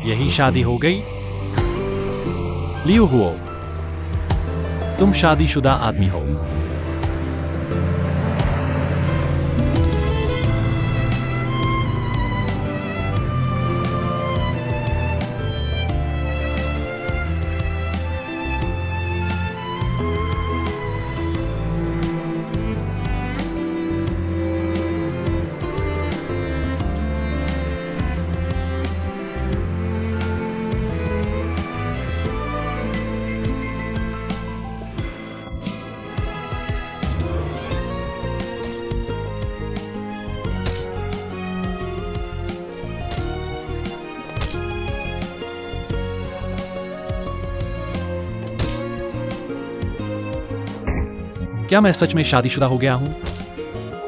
यही शादी हो गई। लियू हुओ, तुम शादीशुदा आदमी हो। क्या मैं सच में शादीशुदा हो गया हूं?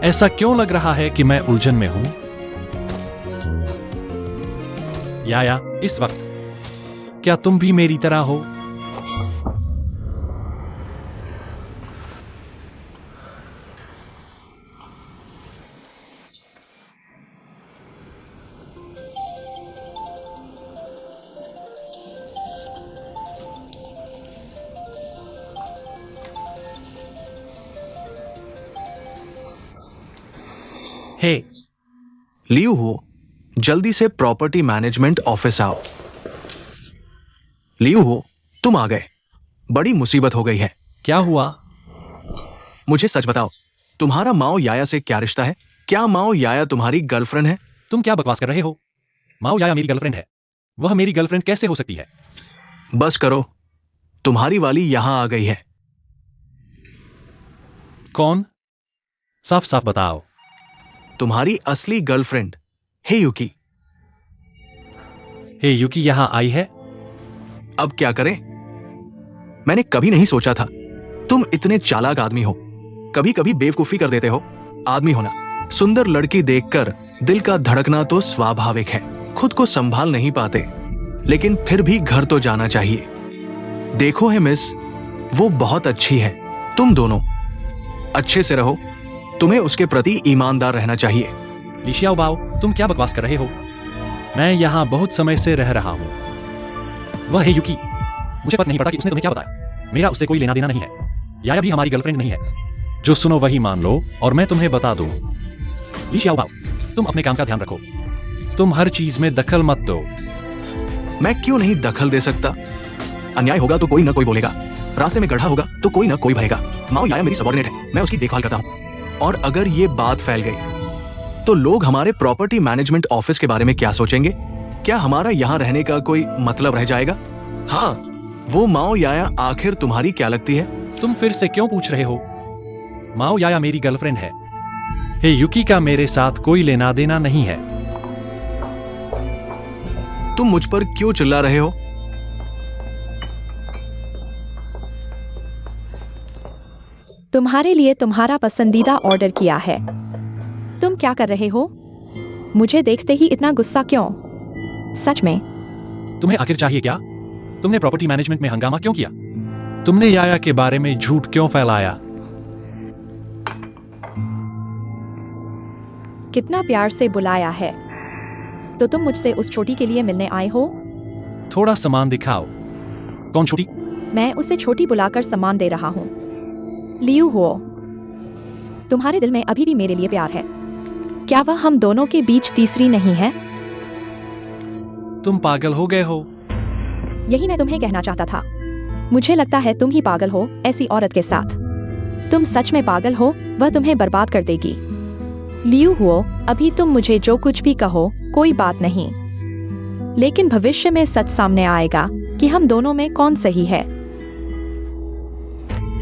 ऐसा क्यों लग रहा है कि मैं उलझन में हूं? या इस वक्त क्या तुम भी मेरी तरह हो? हे, लियू हो, जल्दी से प्रॉपर्टी मैनेजमेंट ऑफिस आओ। लियू हो, तुम आ गए। बड़ी मुसीबत हो गई है। क्या हुआ? मुझे सच बताओ, तुम्हारा माओ याया से क्या रिश्ता है? क्या माओ याया तुम्हारी गर्लफ्रेंड है? तुम क्या बकवास कर रहे हो? माओ याया मेरी गर्लफ्रेंड है। वह मेरी गर्लफ्रेंड कैसे हो सकती है? बस करो, तुम्हारी वाली यहां आ गई है। कौन? साफ साफ बताओ। तुम्हारी असली गर्लफ्रेंड, हे युकी। हे, युकी यहां आई है? अब क्या करें? मैंने कभी नहीं सोचा था तुम इतने चालाक आदमी हो। कभी कभी बेवकूफी कर देते हो। आदमी होना, सुंदर लड़की देखकर दिल का धड़कना तो स्वाभाविक है। खुद को संभाल नहीं पाते, लेकिन फिर भी घर तो जाना चाहिए। देखो है मिस, वो बहुत अच्छी है। तुम दोनों अच्छे से रहो। तुम्हें उसके प्रति ईमानदार रहना चाहिए। ली xiaobao, तुम क्या बकवास कर रहे हो? मैं यहां बहुत समय से रह रहा हूं। वह है युकी। मुझे पता नहीं पड़ा कि उसने तुम्हें क्या बताया। मेरा उससे कोई लेना देना नहीं है। याया भी हमारी गर्लफ्रेंड नहीं है। जो सुनो वही मान लो, और मैं तुम्हें बता दूं। ली xiaobao, तुम अपने काम का ध्यान रखो। तुम हर चीज में दखल मत दो। मैं क्यों नहीं दखल दे सकता? अन्याय होगा तो कोई ना कोई बोलेगा, रास्ते में गड्ढा होगा तो कोई ना कोई भरेगा। माओ याया मेरी सबॉर्डिनेट है, मैं उसकी देखभाल करता हूं। और अगर ये बात फैल गई तो लोग हमारे प्रॉपर्टी मैनेजमेंट ऑफिस के बारे में क्या सोचेंगे? क्या हमारा यहां रहने का कोई मतलब रह जाएगा? हाँ, वो माओ याया आखिर तुम्हारी क्या लगती है? तुम फिर से क्यों पूछ रहे हो? माओ याया मेरी गर्लफ्रेंड है। हे, युकी का मेरे साथ कोई लेना देना नहीं है। तुम मुझ पर क्यों चिल्ला रहे हो? तुम्हारे लिए तुम्हारा पसंदीदा ऑर्डर किया है। तुम क्या कर रहे हो? मुझे देखते ही इतना गुस्सा क्यों? सच में? तुम्हें आखिर चाहिए क्या? तुमने प्रॉपर्टी मैनेजमेंट में हंगामा क्यों किया? तुमने याया के बारे में झूठ क्यों फैलाया? कितना प्यार से बुलाया है। तो तुम मुझसे उस छोटी के लिए मिलने आए हो? थोड़ा सामान दिखाओ। कौन छोटी? मैं उसे छोटी बुलाकर सम्मान दे रहा हूँ। लियू हो, तुम्हारे दिल में अभी भी मेरे लिए प्यार है। क्या वह हम दोनों के बीच तीसरी नहीं है? तुम पागल हो गए हो। यही मैं तुम्हें कहना चाहता था। मुझे लगता है तुम ही पागल हो ऐसी औरत के साथ। तुम सच में पागल हो, वह तुम्हें बर्बाद कर देगी। लियू हो, अभी तुम मुझे जो कुछ भी कहो कोई बात नहीं, लेकिन भविष्य में सच सामने आएगा कि हम दोनों में कौन सही है।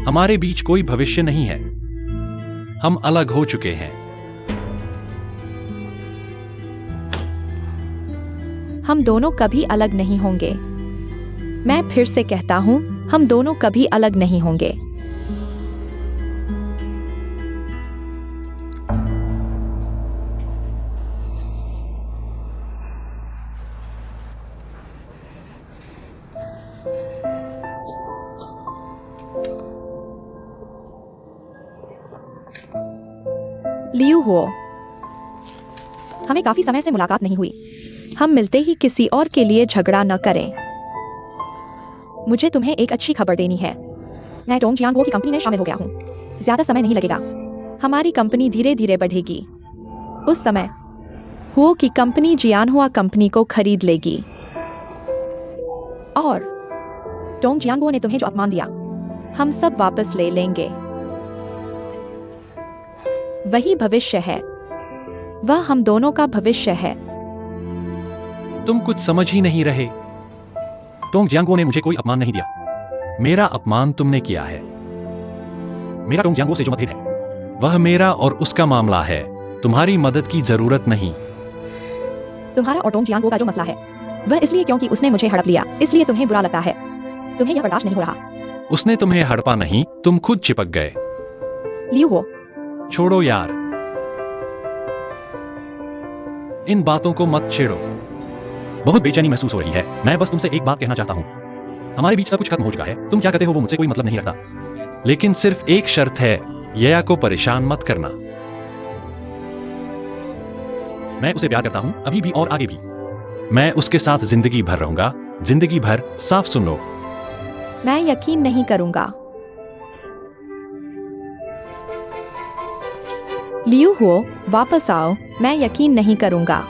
हमारे बीच कोई भविष्य नहीं है। हम अलग हो चुके हैं। हम दोनों कभी अलग नहीं होंगे। मैं फिर से कहता हूँ, हम दोनों कभी अलग नहीं होंगे। लियू हो, हमें काफी समय से मुलाकात नहीं हुई। हम मिलते ही किसी और के लिए झगड़ा न करें। मुझे तुम्हें एक अच्छी खबर देनी है। मैं डोंग जियांगो की कंपनी में शामिल हो गया हूँ। ज्यादा समय नहीं लगेगा। हमारी कंपनी धीरे धीरे बढ़ेगी। उस समय हुओ की कंपनी जियानहुआ कंपनी को खरीद लेगी। और डोंग जियांगो ने तुम्हें जो अपमान दिया, हम सब वापस ले लेंगे। वही भविष्य है। वह हम दोनों का भविष्य है। तुम कुछ समझ ही नहीं रहे। टोंग जियांगो ने मुझे कोई अपमान नहीं दिया। मेरा अपमान तुमने किया है। मेरा टोंग जियांगो से जो मतभेद है, वह मेरा और उसका मामला है। तुम्हारी मदद की जरूरत नहीं। तुम्हारा और टोंग जियांगो का जो मसला है, वह इसलिए क्योंकि उसने मुझे हड़प लिया, इसलिए तुम्हें बुरा लगता है। तुम्हें यह बर्दाश्त नहीं हो रहा। उसने तुम्हें हड़पा नहीं, तुम खुद चिपक गए। लियू हो। छोड़ो यार, इन बातों को मत छेड़ो। बहुत बेचैनी महसूस हो रही है। मैं बस तुमसे एक बात कहना चाहता हूं। हमारे बीच सब कुछ खत्म हो चुका है। तुम क्या कहते हो वो मुझसे कोई मतलब नहीं रखता। लेकिन सिर्फ एक शर्त है, यया को परेशान मत करना। मैं उसे प्यार करता हूं, अभी भी और आगे भी। मैं उसके साथ जिंदगी भर रहूंगा। जिंदगी भर। साफ सुन लो। मैं यकीन नहीं करूंगा। लियू हो, वापस आओ। मैं यकीन नहीं करूंगा।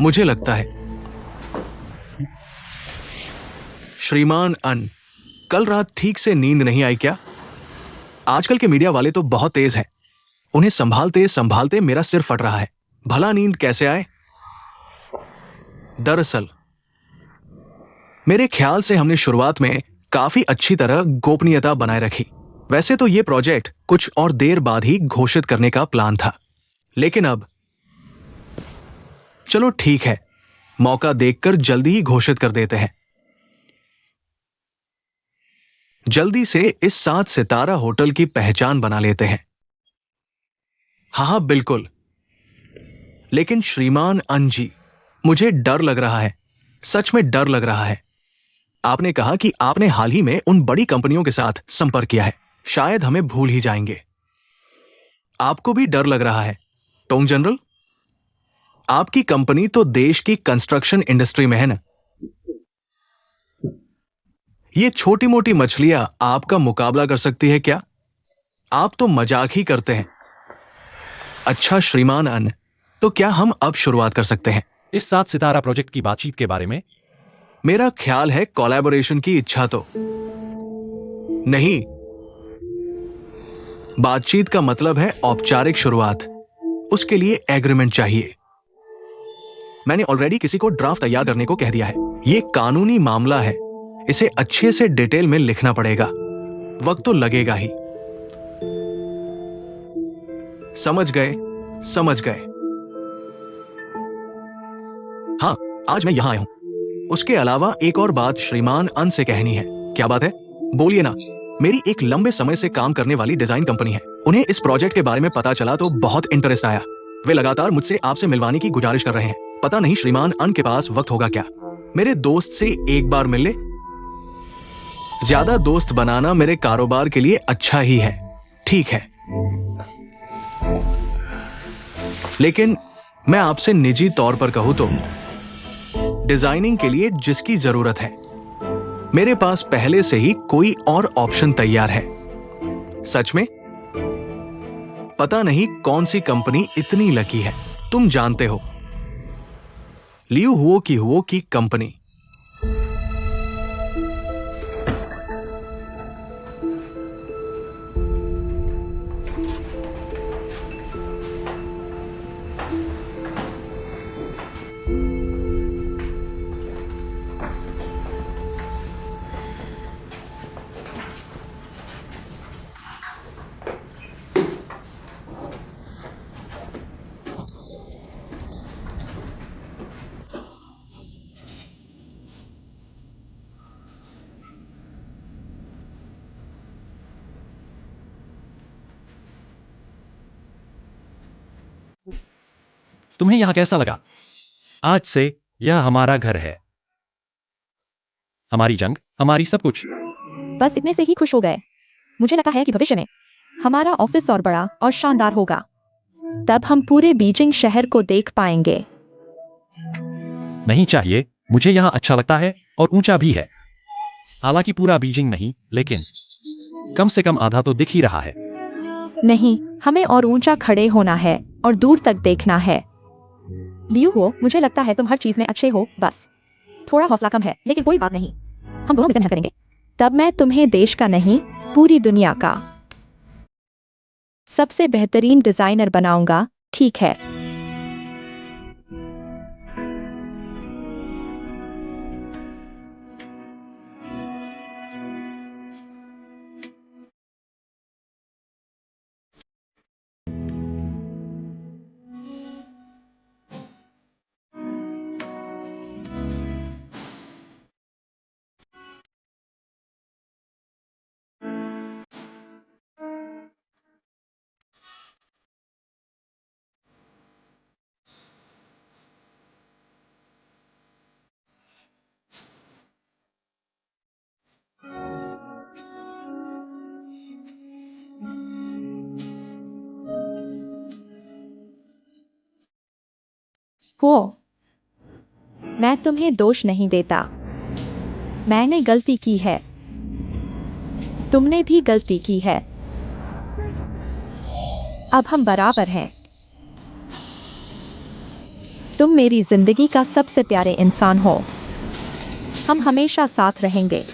मुझे लगता है श्रीमान अन, कल रात ठीक से नींद नहीं आई क्या? आजकल के मीडिया वाले तो बहुत तेज हैं। उन्हें संभालते संभालते मेरा सिर फट रहा है। भला नींद कैसे आए? दरअसल मेरे ख्याल से हमने शुरुआत में काफी अच्छी तरह गोपनीयता बनाए रखी। वैसे तो यह प्रोजेक्ट कुछ और देर बाद ही घोषित करने का प्लान था, लेकिन अब चलो ठीक है, मौका देखकर जल्दी ही घोषित कर देते हैं। जल्दी से इस 7 सितारा होटल की पहचान बना लेते हैं। हाँ बिल्कुल। लेकिन श्रीमान अन जी, मुझे डर लग रहा है। सच में डर लग रहा है। आपने कहा कि आपने हाल ही में उन बड़ी कंपनियों के साथ संपर्क किया है। शायद हमें भूल ही जाएंगे। आपको भी डर लग रहा है टोंग जनरल? आपकी कंपनी तो देश की कंस्ट्रक्शन इंडस्ट्री में है ना। ये छोटी मोटी मछलियां आपका मुकाबला कर सकती है क्या? आप तो मजाक ही करते हैं। अच्छा श्रीमान अन, तो क्या हम अब शुरुआत कर सकते हैं? इस 7 सितारा प्रोजेक्ट की बातचीत के बारे में? मेरा ख्याल है कोलैबोरेशन की इच्छा तो नहीं। बातचीत का मतलब है औपचारिक शुरुआत। उसके लिए एग्रीमेंट चाहिए। मैंने ऑलरेडी किसी को ड्राफ्ट तैयार करने को कह दिया है। यह कानूनी मामला है। इसे अच्छे से डिटेल में लिखना पड़ेगा। वक्त तो लगेगा ही। समझ गए, समझ गए। हाँ, आज मैं यहां आया हूं। उसके अलावा एक और बात श्रीमान अन से कहनी है। क्या बात है? बोलिए ना। मेरी एक लंबे समय से काम करने वाली डिजाइन कंपनी है। उन्हें इस प्रोजेक्ट के बारे में पता चला तो बहुत इंटरेस्ट आया। वे लगातार मुझसे आपसे मिलवाने की गुजारिश कर रहे हैं। पता नहीं श्रीमान अन के पास वक्त होगा क्या? मेरे दोस्त से एक बार मिल ले। ज्यादा दोस्त बनाना मेरे कारोबार के लिए अच्छा ही है। ठीक है, लेकिन मैं आपसे निजी तौर पर कहूं तो डिजाइनिंग के लिए जिसकी जरूरत है, मेरे पास पहले से ही कोई और ऑप्शन तैयार है। सच में पता नहीं कौन सी कंपनी इतनी लकी है। तुम जानते हो, लियू हुओ की कंपनी। तुम्हें यहां कैसा लगा? आज से यह हमारा घर है। हमारी जंग, हमारी सब कुछ। बस इतने से ही खुश हो गए। मुझे लगता है कि भविष्य में हमारा ऑफिस और बड़ा और शानदार होगा। तब हम पूरे बीजिंग शहर को देख पाएंगे। नहीं चाहिए, मुझे यहाँ अच्छा लगता है और ऊंचा भी है। हालांकि पूरा बीजिंग नहीं, लेकिन कम से कम आधा तो दिख ही रहा है। नहीं, हमें और ऊंचा खड़े होना है और दूर तक देखना है। लियू हो, मुझे लगता है तुम हर चीज में अच्छे हो, बस थोड़ा हौसला कम है, लेकिन कोई बात नहीं, हम दोनों मिलकर मेहनत करेंगे। तब मैं तुम्हें देश का नहीं, पूरी दुनिया का सबसे बेहतरीन डिजाइनर बनाऊंगा, ठीक है? हो, मैं तुम्हें दोष नहीं देता। मैंने गलती की है, तुमने भी गलती की है। अब हम बराबर हैं। तुम मेरी जिंदगी का सबसे प्यारे इंसान हो। हम हमेशा साथ रहेंगे।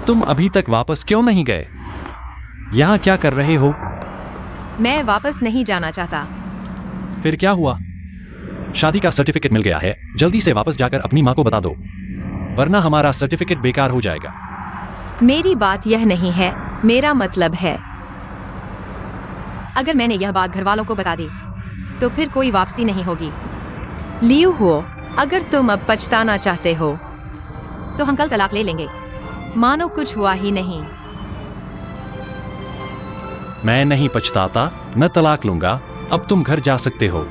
तुम अभी तक वापस क्यों नहीं गए? यहाँ क्या कर रहे हो? मैं वापस नहीं जाना चाहता। फिर क्या हुआ? शादी का सर्टिफिकेट मिल गया है, जल्दी से वापस जाकर अपनी माँ को बता दो, वरना हमारा सर्टिफिकेट बेकार हो जाएगा। मेरी बात यह नहीं है, मेरा मतलब है, अगर मैंने यह बात घर वालों को बता दी तो फिर कोई वापसी नहीं होगी। लियू हो, अगर तुम अब पछताना चाहते हो तो हम कल तलाक ले लेंगे, मानो कुछ हुआ ही नहीं। मैं नहीं पछताता, मैं तलाक लूंगा। अब तुम घर जा सकते हो।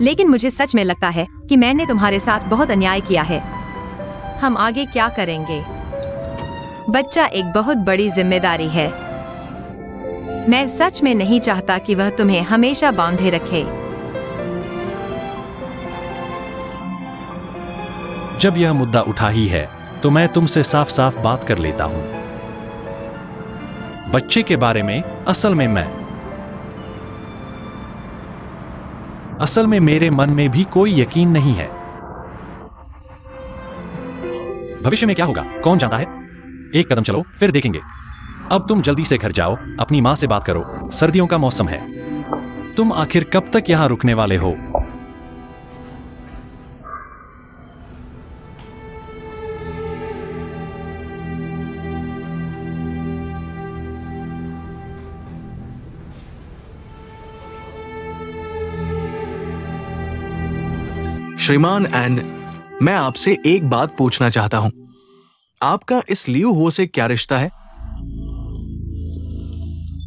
लेकिन मुझे सच में लगता है कि मैंने तुम्हारे साथ बहुत अन्याय किया है। हम आगे क्या करेंगे? बच्चा एक बहुत बड़ी जिम्मेदारी है। मैं सच में नहीं चाहता कि वह तुम्हें हमेशा बांधे रखे। जब यह मुद्दा उठा ही है तो मैं तुमसे साफ साफ बात कर लेता हूं। बच्चे के बारे में असल में मेरे मन में भी कोई यकीन नहीं है। भविष्य में क्या होगा कौन जानता है। एक कदम चलो फिर देखेंगे। अब तुम जल्दी से घर जाओ, अपनी माँ से बात करो, सर्दियों का मौसम है। तुम आखिर कब तक यहाँ रुकने वाले हो? श्रीमान एन, मैं आपसे एक बात पूछना चाहता हूं। आपका इस लियू हो से क्या रिश्ता है?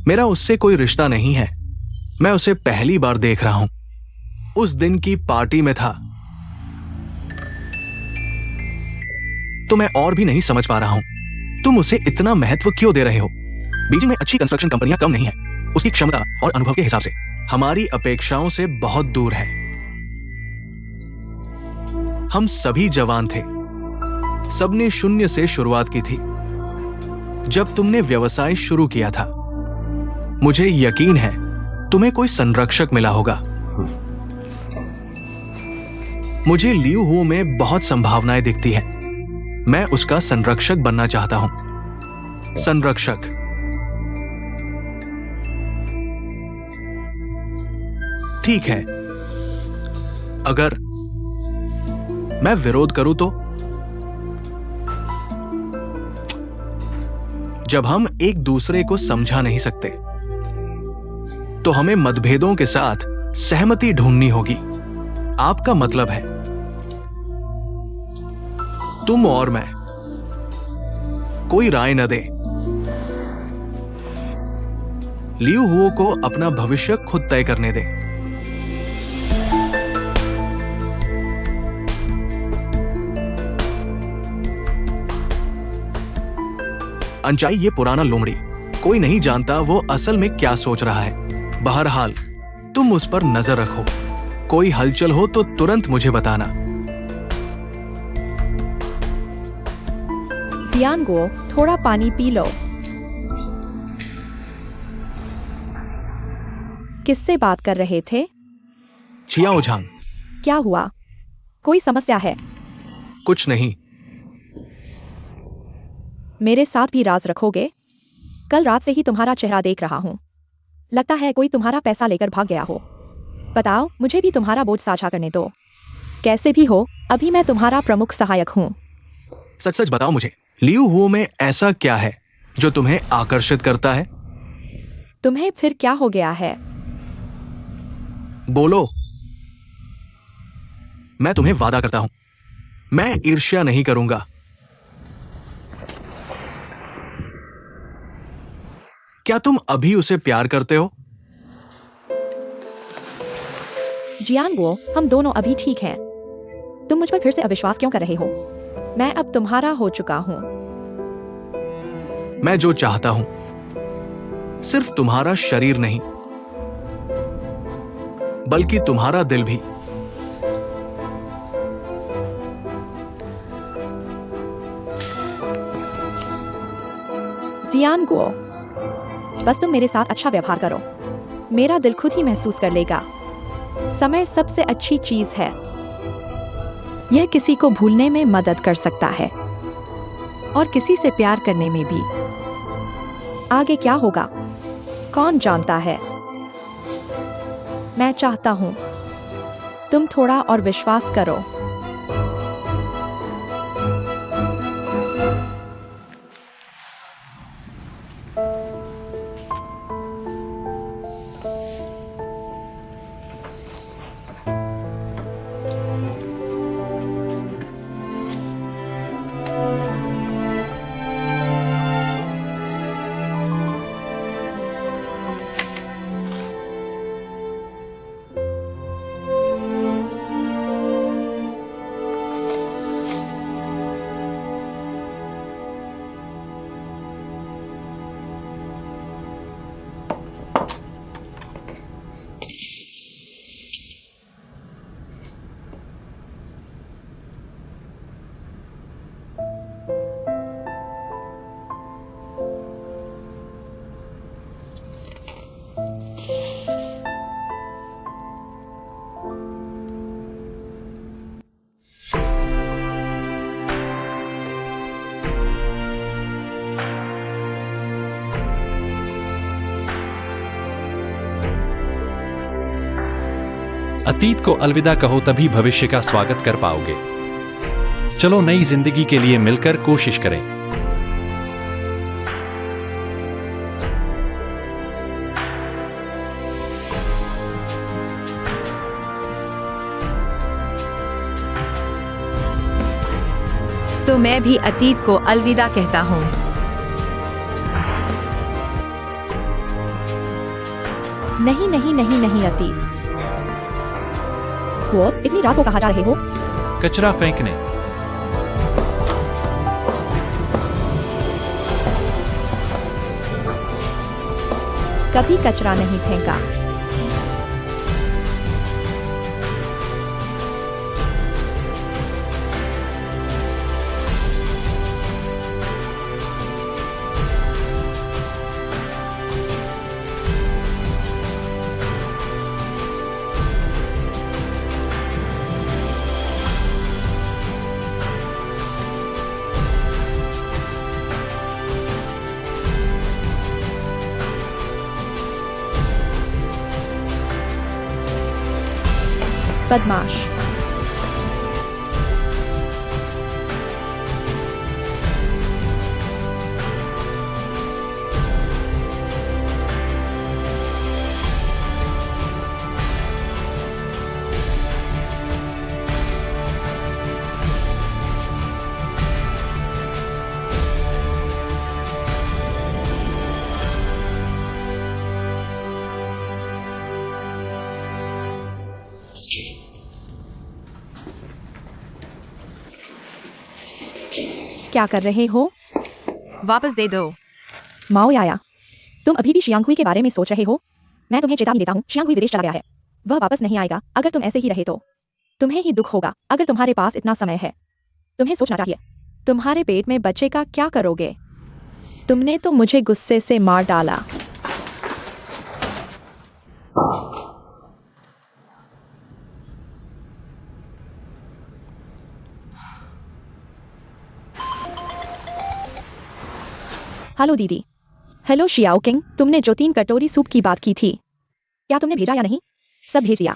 मेरा उससे कोई रिश्ता नहीं है। मैं उसे पहली बार देख रहा हूं। उस दिन की पार्टी में था। तो मैं और भी नहीं समझ पा रहा हूं, तुम उसे इतना महत्व क्यों दे रहे हो? बीजिंग में अच्छी कंस्ट्रक्शन कंपनियां कम नहीं है। उसकी क्षमता और अनुभव के हिसाब से हमारी अपेक्षाओं से बहुत दूर है। हम सभी जवान थे, सबने शून्य से शुरुआत की थी। जब तुमने व्यवसाय शुरू किया था, मुझे यकीन है तुम्हें कोई संरक्षक मिला होगा। मुझे लियू हो में बहुत संभावनाएं दिखती हैं। मैं उसका संरक्षक बनना चाहता हूं। संरक्षक। ठीक है, अगर मैं विरोध करूं तो? जब हम एक दूसरे को समझा नहीं सकते तो हमें मतभेदों के साथ सहमति ढूंढनी होगी। आपका मतलब है तुम और मैं कोई राय न दे, लियू हुओ को अपना भविष्य खुद तय करने दे। अनचाई ये पुराना लोमड़ी, कोई नहीं जानता वो असल में क्या सोच रहा है। बहरहाल तुम उस पर नजर रखो, कोई हलचल हो तो तुरंत मुझे बताना। जियानगुओ, थोड़ा पानी पी लो। किससे बात कर रहे थे? छियाओ झांग। क्या हुआ? कोई समस्या है? कुछ नहीं। मेरे साथ भी राज रखोगे? कल रात से ही तुम्हारा चेहरा देख रहा हूं। लगता है कोई तुम्हारा पैसा लेकर भाग गया हो। बताओ, मुझे भी तुम्हारा बोझ साझा करने दो। कैसे भी हो, अभी मैं तुम्हारा प्रमुख सहायक हूं। सच सच बताओ मुझे, लियू हुओ में ऐसा क्या है जो तुम्हें आकर्षित करता है? तुम्हें फिर क्या हो गया है? बोलो। मैं तुम्हें वादा करता हूं, मैं ईर्ष्या नहीं करूंगा। क्या तुम अभी उसे प्यार करते हो? जियानगुओ, हम दोनों अभी ठीक हैं। तुम मुझ पर फिर से अविश्वास क्यों कर रहे हो? मैं अब तुम्हारा हो चुका हूं। मैं जो चाहता हूं सिर्फ तुम्हारा शरीर नहीं, बल्कि तुम्हारा दिल भी। जियानगुओ, बस तुम मेरे साथ अच्छा व्यवहार करो, मेरा दिल खुद ही महसूस कर लेगा। समय सबसे अच्छी चीज है, यह किसी को भूलने में मदद कर सकता है और किसी से प्यार करने में भी। आगे क्या होगा कौन जानता है। मैं चाहता हूं तुम थोड़ा और विश्वास करो। अतीत को अलविदा कहो, तभी भविष्य का स्वागत कर पाओगे। चलो नई जिंदगी के लिए मिलकर कोशिश करें। तो मैं भी अतीत को अलविदा कहता हूँ। नहीं नहीं नहीं नहीं अतीत। वो इतनी रात को कहाँ जा रहे हो? कचरा फेंकने। कभी कचरा नहीं फेंका। बदमाश। क्या कर रहे हो? वापस दे दो। माओ याया, तुम अभी भी शियांग हुई के बारे में सोच रहे हो? मैं तुम्हें चेतावनी देता हूँ, शियांग हुई विदेश चला गया है। वह वापस नहीं आएगा अगर तुम ऐसे ही रहे तो। तुम्हें ही दुख होगा अगर तुम्हारे पास इतना समय है। तुम्हें सोचना चाहिए, तुम्हारे पेट में बच्चे का क्या करोगे? तुमने तो मुझे गुस्से से मार डाला। हेलो दीदी। हेलो शियाओ किंग, तुमने जो 3 कटोरी सूप की बात की थी, क्या तुमने भेजा या नहीं? सब भेज दिया।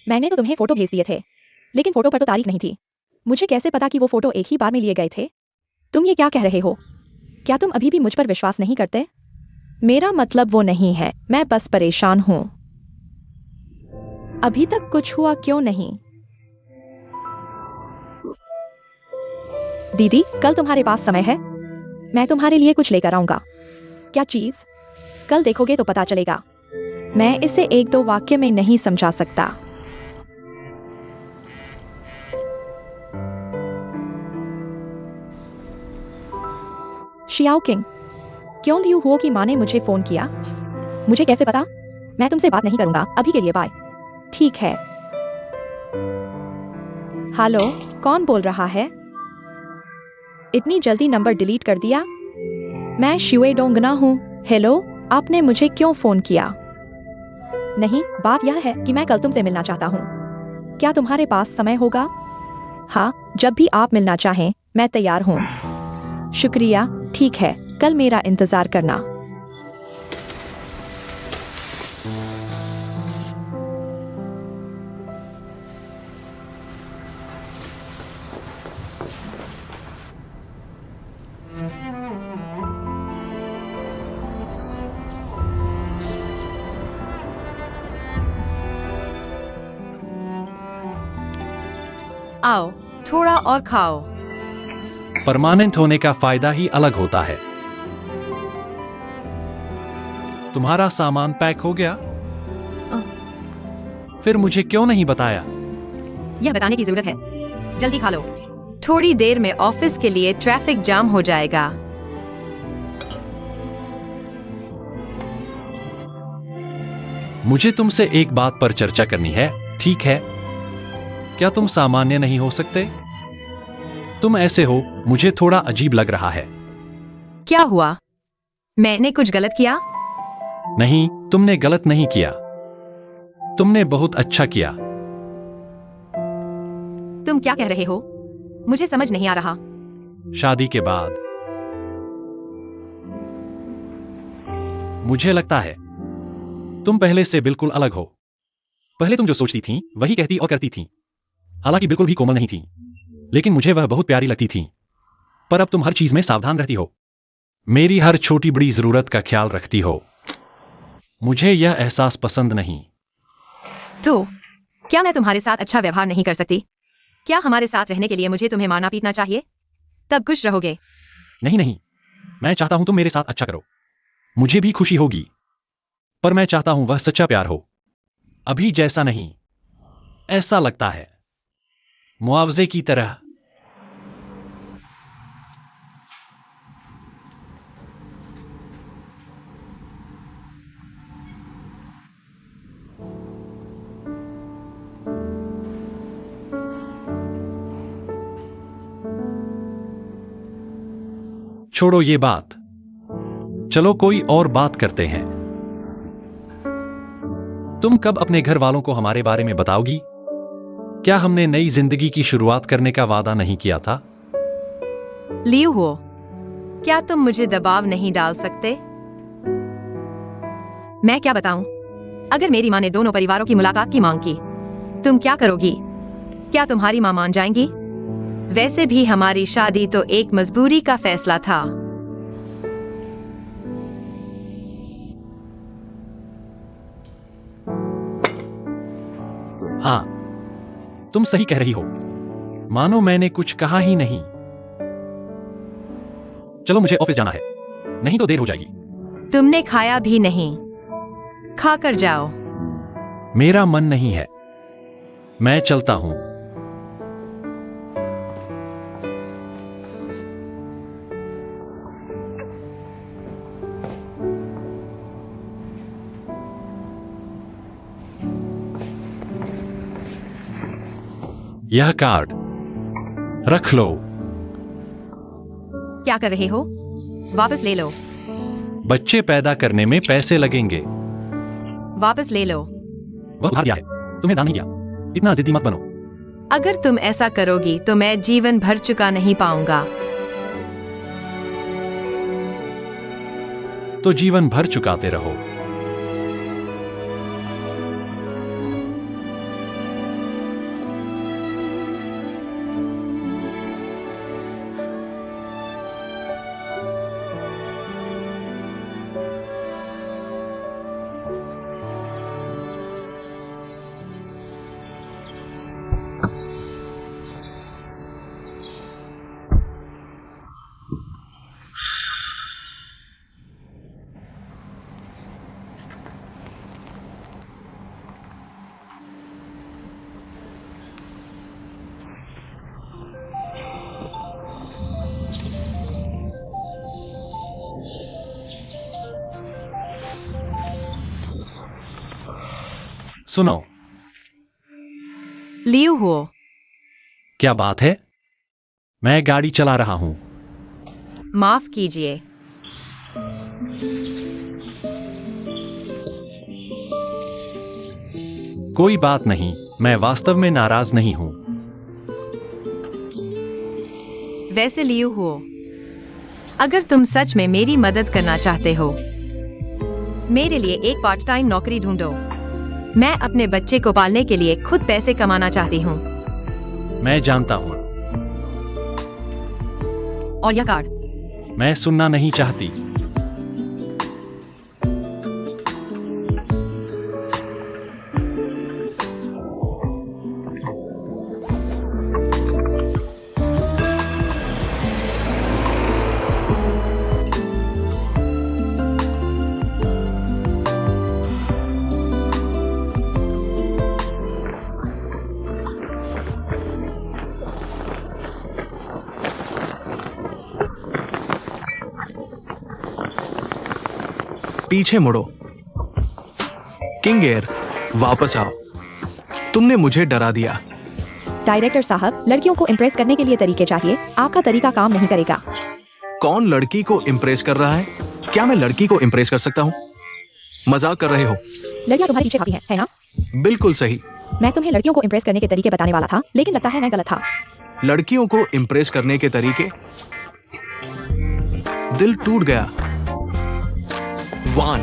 मैंने तो तुम्हें फोटो भेज दिए थे, लेकिन फोटो पर तो तारीख नहीं थी। मुझे कैसे पता कि वो फोटो एक ही बार में लिए गए थे? तुम ये क्या कह रहे हो? क्या तुम अभी भी मुझ पर विश्वास नहीं करते? मेरा मतलब वो नहीं है, मैं बस परेशान हूं। अभी तक कुछ हुआ क्यों नहीं? दीदी, कल तुम्हारे पास समय है? मैं तुम्हारे लिए कुछ लेकर आऊंगा। क्या चीज? कल देखोगे तो पता चलेगा। मैं इसे 1-2 वाक्य में नहीं समझा सकता। शियाओ किंग, क्यों लियू हुओ की माँ ने मुझे फोन किया? मुझे कैसे पता? मैं तुमसे बात नहीं करूंगा, अभी के लिए बाय। ठीक है। हेलो, कौन बोल रहा है? इतनी जल्दी नंबर डिलीट कर दिया? मैं शुए डोंगना हूँ। हेलो, आपने मुझे क्यों फोन किया? नहीं, बात यह है कि मैं कल तुमसे मिलना चाहता हूँ। क्या तुम्हारे पास समय होगा? हाँ, जब भी आप मिलना चाहें, मैं तैयार हूँ। शुक्रिया, ठीक है, कल मेरा इंतजार करना। आओ, थोड़ा और खाओ। परमानेंट होने का फायदा ही अलग होता है। तुम्हारा सामान पैक हो गया? फिर मुझे क्यों नहीं बताया? यह बताने की जरूरत है, जल्दी खा लो। थोड़ी देर में ऑफिस के लिए ट्रैफिक जाम हो जाएगा। मुझे तुमसे एक बात पर चर्चा करनी है, ठीक है? क्या तुम सामान्य नहीं हो सकते? तुम ऐसे हो, मुझे थोड़ा अजीब लग रहा है। क्या हुआ? मैंने कुछ गलत किया? नहीं, तुमने गलत नहीं किया। तुमने बहुत अच्छा किया। तुम क्या कह रहे हो? मुझे समझ नहीं आ रहा। शादी के बाद मुझे लगता है तुम पहले से बिल्कुल अलग हो। पहले तुम जो सोचती थी वही कहती और करती थी। हालांकि बिल्कुल भी कोमल नहीं थी, लेकिन मुझे वह बहुत प्यारी लगती थी। पर अब तुम हर चीज में सावधान रहती हो, मेरी हर छोटी बड़ी जरूरत का ख्याल रखती हो। मुझे यह एहसास पसंद नहीं। तो क्या मैं तुम्हारे साथ अच्छा व्यवहार नहीं कर सकती? क्या हमारे साथ रहने के लिए मुझे तुम्हें मारना पीटना चाहिए? तब खुश रहोगे। नहीं नहीं, मैं चाहता हूं तुम मेरे साथ अच्छा करो, मुझे भी खुशी होगी। पर मैं चाहता हूं वह सच्चा प्यार हो, अभी जैसा नहीं। ऐसा लगता है मुआवजे की तरह। छोड़ो ये बात, चलो कोई और बात करते हैं। तुम कब अपने घर वालों को हमारे बारे में बताओगी? क्या हमने नई जिंदगी की शुरुआत करने का वादा नहीं किया था? लियू हो, क्या तुम मुझे दबाव नहीं डाल सकते? मैं क्या बताऊं? अगर मेरी मां ने दोनों परिवारों की मुलाकात की मांग की, तुम क्या करोगी? क्या तुम्हारी मां मान जाएंगी? वैसे भी हमारी शादी तो एक मजबूरी का फैसला था। हाँ, तुम सही कह रही हो। मानो मैंने कुछ कहा ही नहीं। चलो मुझे ऑफिस जाना है, नहीं तो देर हो जाएगी। तुमने खाया भी नहीं, खाकर जाओ। मेरा मन नहीं है, मैं चलता हूं। यह कार्ड रख लो। क्या कर रहे हो? वापस ले लो। बच्चे पैदा करने में पैसे लगेंगे। वापस ले लो। वह उधार दिया है, तुम्हें दान नहीं किया। इतना जिद्दी मत बनो। अगर तुम ऐसा करोगी तो मैं जीवन भर चुका नहीं पाऊंगा। तो जीवन भर चुकाते रहो। सुनो, लियू हो। क्या बात है? मैं गाड़ी चला रहा हूं। माफ कीजिए। कोई बात नहीं, मैं वास्तव में नाराज नहीं हूं। वैसे लियू हो, अगर तुम सच में मेरी मदद करना चाहते हो, मेरे लिए एक पार्ट टाइम नौकरी ढूंढो। मैं अपने बच्चे को पालने के लिए खुद पैसे कमाना चाहती हूँ। मैं जानता हूं। और यह कार्ड? मैं सुनना नहीं चाहती। पीछे मुड़ो। किंग एयर, वापस आओ। तुमने मुझे डरा दिया। डायरेक्टर साहब, लड़कियों को इम्प्रेस करने के लिए तरीके चाहिए। आपका तरीका काम नहीं करेगा। कौन लड़की को इम्प्रेस कर रहा है? क्या मैं लड़की को इम्प्रेस कर सकता हूँ? मजाक कर रहे हो? लड़कियां तुम्हारे पीछे भागी हैं, है ना? बिल्कुल सही। मैं तुम्हें लड़कियों को इम्प्रेस करने के तरीके बताने वाला था, लेकिन लगता है मैं गलत था। लड़कियों को इम्प्रेस करने के तरीके? दिल टूट गया। वान,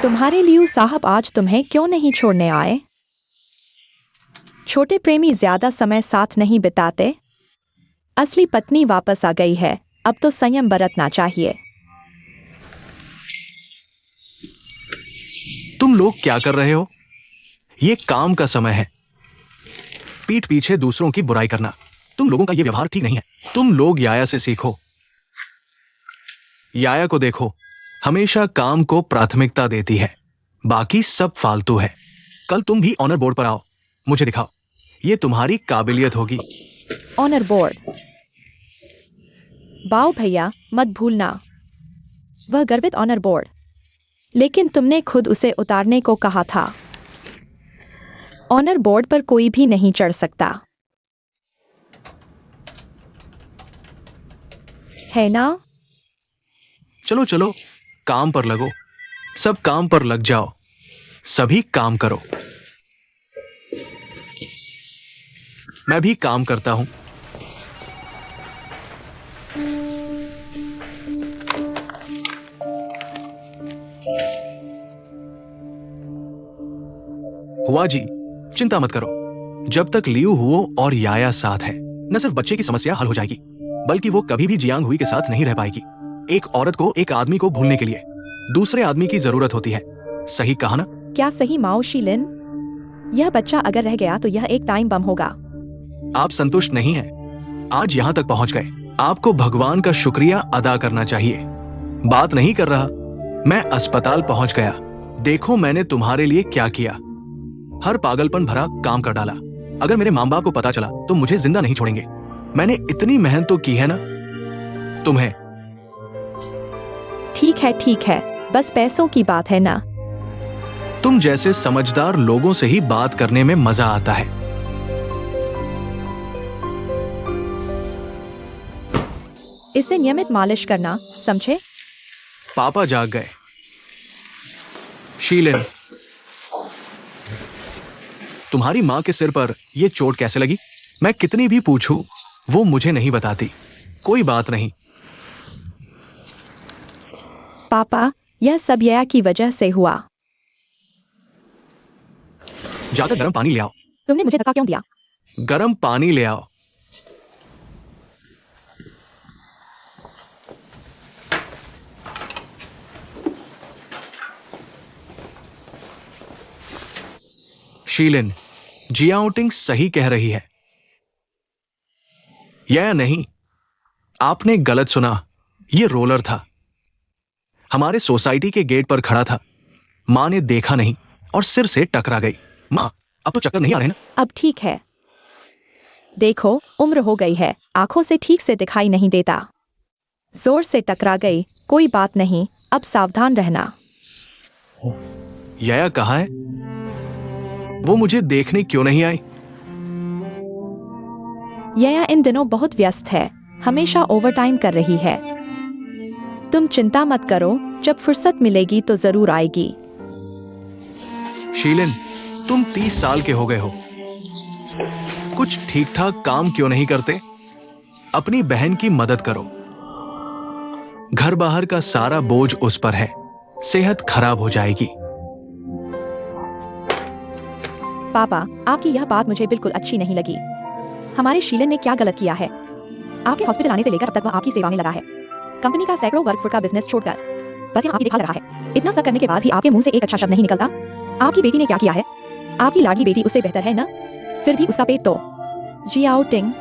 तुम्हारे लियू साहब आज तुम्हें क्यों नहीं छोड़ने आए? छोटे प्रेमी ज्यादा समय साथ नहीं बिताते। असली पत्नी वापस आ गई है, अब तो संयम बरतना चाहिए। तुम लोग क्या कर रहे हो? ये काम का समय है। पीठ पीछे दूसरों की बुराई करना, तुम लोगों का ये व्यवहार ठीक नहीं है। तुम लोग याया से सीखो। याया को देखो, हमेशा काम को प्राथमिकता देती है, बाकी सब फालतू है। कल तुम भी ऑनर बोर्ड पर आओ, मुझे दिखाओ। ये तुम्हारी काबिलियत होगी। Honour board? बाओ भैया, मत भूलना, वह गर्वित ऑनर बोर्ड। लेकिन तुमने खुद उसे उतारने को कहा था। ऑनर बोर्ड पर कोई भी नहीं चढ़ सकता, है ना? चलो चलो, काम पर लगो। सब काम पर लग जाओ। सभी काम करो। मैं भी काम करता हूं। बुआ जी, चिंता मत करो। जब तक लियू हुओ और याया साथ है, न सिर्फ बच्चे की समस्या हल हो जाएगी, बल्कि वो कभी भी जियांग हुई के साथ नहीं रह पाएगी। एक औरत को एक आदमी को भूलने के लिए दूसरे आदमी की जरूरत होती है। सही कहा ना? क्या सही माओ शीलिन? यह बच्चा अगर रह गया तो यह एक टाइम बम होगा। आप संतुष्ट नहीं हैं। आज यहाँ तक पहुंच गए, आपको भगवान का शुक्रिया अदा करना चाहिए। बात नहीं कर रहा, मैं अस्पताल पहुंच गया। देखो मैंने तुम्हारे लिए क्या किया। हर पागलपन भरा काम कर डाला। अगर मेरे माँ बाप को पता चला तो मुझे जिंदा नहीं छोड़ेंगे। मैंने इतनी मेहनत तो की है ना तुम्हें। ठीक है, बस पैसों की बात है ना। तुम जैसे समझदार लोगों से ही बात करने में मजा आता है। इसे नियमित मालिश करना, समझे? पापा जाग गए। शीलिन, तुम्हारी मां के सिर पर यह चोट कैसे लगी? मैं कितनी भी पूछूं, वो मुझे नहीं बताती। कोई बात नहीं। पापा, यह सब यया की वजह से हुआ। जाकर गर्म पानी ले आओ। तुमने मुझे धक्का क्यों दिया? गर्म पानी ले आओ। शीलिन, जियाओटिंग सही कह रही है। यह नहीं, आपने गलत सुना। यह रोलर था। हमारे सोसाइटी के गेट पर खड़ा था। मां ने देखा नहीं और सिर से टकरा गई। मां, अब तो चक्कर नहीं आ रहे ना? अब ठीक है। देखो, उम्र हो गई है, आंखों से ठीक से दिखाई नहीं देता। जोर से टकरा गई, कोई बात नहीं, अब सावधान रहना। यया कहाँ है? वो मुझे देखने क्यों नहीं आई? यया इन दिनों बहुत व्यस्त है, हमेशा ओवरटाइम कर रही है। तुम चिंता मत करो, जब फुर्सत मिलेगी तो जरूर आएगी। शीलिन, तुम 30 साल के हो गए हो। कुछ ठीक ठाक काम क्यों नहीं करते? अपनी बहन की मदद करो। घर बाहर का सारा बोझ उस पर है। सेहत खराब हो जाएगी। पापा, आपकी यह बात मुझे बिल्कुल अच्छी नहीं लगी। हमारे शीलन ने क्या गलत किया है? आपके हॉस्पिटल आने से लेकर अब तक वह आपकी सेवा में लगा है। कंपनी का सैकड़ों वर्ग फुट का बिजनेस छोड़कर बस यहाँ आपकी देखभाल रहा है। इतना सब करने के बाद भी आपके मुंह से एक अच्छा शब्द नहीं निकलता। आपकी बेटी ने क्या किया है? आपकी लाडली बेटी उससे बेहतर है ना? फिर भी उसका पेट तो। जियाओटिंग,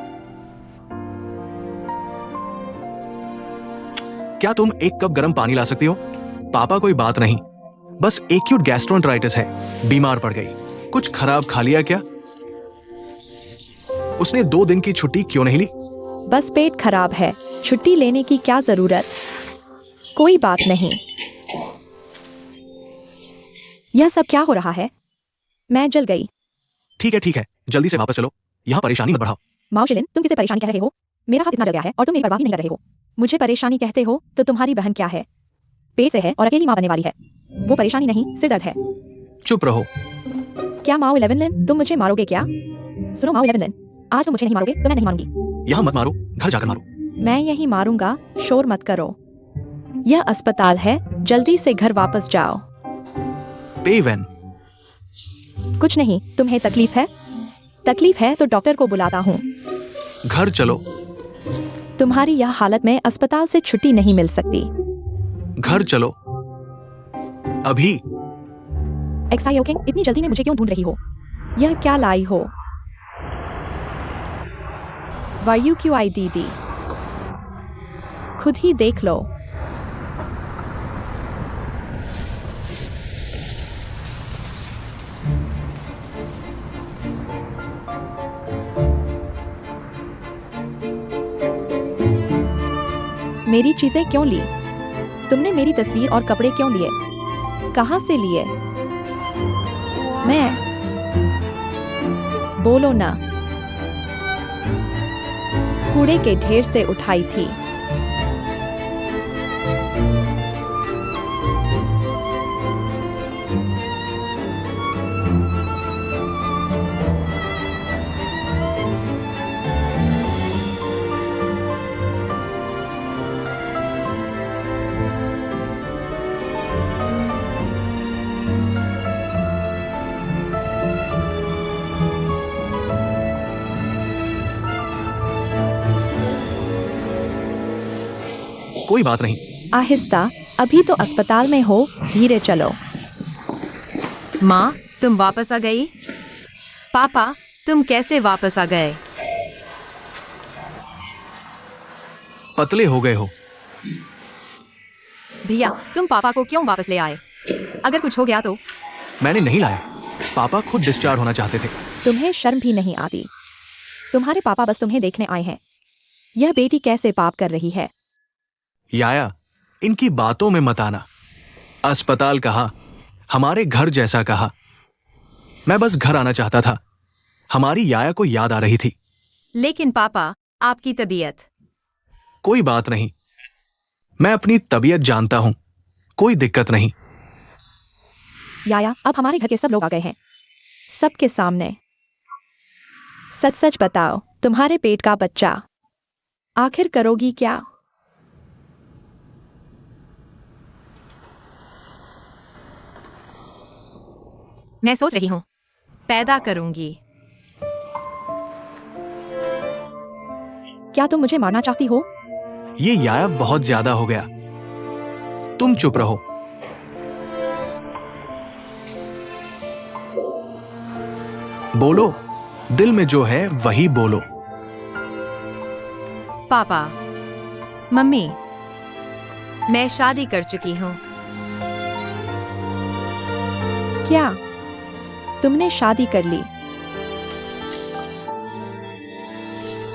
क्या तुम एक कप गर्म पानी ला सकती हो? पापा, कोई बात नहीं, बस एक्यूट गैस्ट्रोएंटेराइटिस है। बीमार पड़ गई। कुछ खराब खा लिया क्या? उसने 2 दिन की छुट्टी क्यों नहीं ली? बस पेट खराब है, छुट्टी लेने की क्या जरूरत? कोई बात नहीं। यह सब क्या हो रहा है? मैं जल गई। ठीक है, जल्दी से वापस चलो। यहाँ परेशानी मत बढ़ाओ। माओ शीलिन, तुम किसे परेशानी कह रहे हो? मेरा हाथ इतना जल गया है और तुम मेरी परवाह ही नहीं कर रहे हो। मुझे परेशानी कहते हो तो तुम्हारी बहन क्या है? पेट से है और अकेली माँ बनने वाली है। वो परेशानी नहीं, सिर दर्द है। चुप रहो। क्या माओ 11 लिन, तुम मुझे मारोगे क्या? सुनो माओ 11 लिन, आज तुम मुझे नहीं मारोगे तो मैं नहीं मारूंगी। यहाँ मत मारो, घर जाकर मारो। मैं यही मारूंगा, शोर मत करो। यह अस्पताल है, जल्दी से घर वापस जाओ। पेवेन, कुछ नहीं, तुम्हें तकलीफ है? तकलीफ है तो डॉक्टर को बुलाता हूँ। घर चलो। तुम्हारी यह हालत में अस्पताल से छुट्टी नहीं मिल सकती। घर चलो अभी। एक्सायोकिंग, इतनी जल्दी में मुझे क्यों ढूंढ रही हो? यह क्या लाई हो? वायु क्यों आई दीदी? खुद ही देख लो। मेरी चीजें क्यों ली? तुमने मेरी तस्वीर और कपड़े क्यों लिए? कहां से लिए? मैं बोलो ना। कूड़े के ढेर से उठाई थी। कोई बात नहीं। आहिस्ता, अभी तो अस्पताल में हो, धीरे चलो। माँ, तुम वापस आ गई? पापा, तुम कैसे वापस आ गए? पतले हो गए हो। भैया, तुम पापा को क्यों वापस ले आए? अगर कुछ हो गया तो? मैंने नहीं लाया, पापा खुद डिस्चार्ज होना चाहते थे। तुम्हें शर्म भी नहीं आती? तुम्हारे पापा बस तुम्हें देखने आए हैं। यह बेटी कैसे पाप कर रही है? याया, इनकी बातों में मत आना। अस्पताल कहा, हमारे घर जैसा कहा। मैं बस घर आना चाहता था। हमारी याया को याद आ रही थी। लेकिन पापा, आपकी तबीयत? कोई बात नहीं, मैं अपनी तबीयत जानता हूं, कोई दिक्कत नहीं। याया, अब हमारे घर के सब लोग आ गए हैं, सबके सामने। सच सच बताओ, तुम्हारे पेट का बच्चा आखिर करोगी क्या? मैं सोच रही हूँ, पैदा करूंगी। क्या तुम मुझे मारना चाहती हो? ये याया बहुत ज्यादा हो गया। तुम चुप रहो। बोलो, दिल में जो है वही बोलो। पापा, मम्मी, मैं शादी कर चुकी हूँ। क्या तुमने शादी कर ली?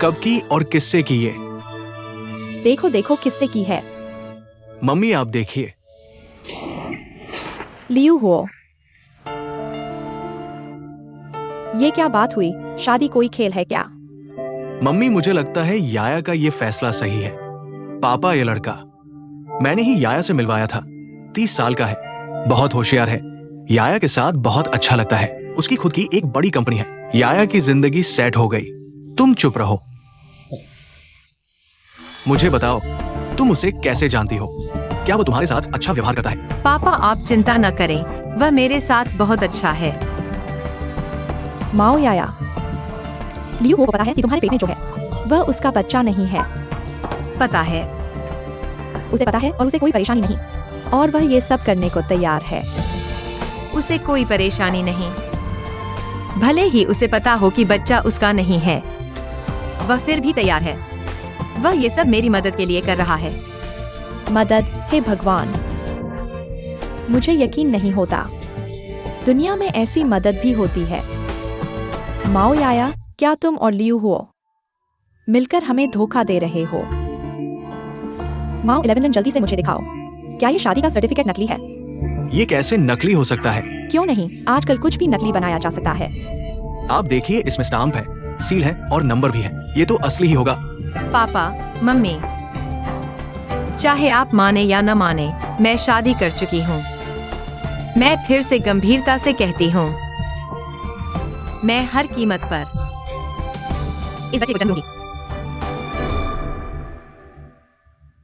कब की और किससे की ये? देखो देखो किससे की है। मम्मी आप देखिए। लियू हो। ये क्या बात हुई? शादी कोई खेल है क्या? मम्मी मुझे लगता है याया का ये फैसला सही है। पापा, ये लड़का मैंने ही याया से मिलवाया था। 30 साल का है, बहुत होशियार है, याया के साथ बहुत अच्छा लगता है। उसकी खुद की एक बड़ी कंपनी है। याया की जिंदगी सेट हो गई। तुम चुप रहो। मुझे बताओ, तुम उसे कैसे जानती हो? क्या वो तुम्हारे साथ अच्छा व्यवहार करता है? पापा, आप चिंता न करें, वह मेरे साथ बहुत अच्छा है। माओ याया, लियू को पता है कि तुम्हारे पेट में जो है वह उसका बच्चा नहीं है। पता है। उसे पता है और उसे कोई परेशानी नहीं, और वह ये सब करने को तैयार है। उसे कोई परेशानी नहीं, भले ही उसे पता हो कि बच्चा उसका नहीं है, वह फिर भी तैयार है। वह ये सब मेरी मदद के लिए कर रहा है। मदद? हे भगवान, मुझे यकीन नहीं होता। दुनिया में ऐसी मदद भी होती है। माओ याया, क्या तुम और लियू हो मिलकर हमें धोखा दे रहे हो? माओ 11 जल्दी से मुझे दिखाओ, क्या ये शादी का सर्टिफिकेट नकली है? ये कैसे नकली हो सकता है? क्यों नहीं, आजकल कुछ भी नकली बनाया जा सकता है। आप देखिए, इसमें स्टाम्प है, सील है और नंबर भी है। ये तो असली ही होगा। पापा, मम्मी, चाहे आप माने या न माने, मैं शादी कर चुकी हूँ। मैं फिर से गंभीरता से कहती हूँ, मैं हर कीमत पर इस बच्चे को जन्म दूंगी।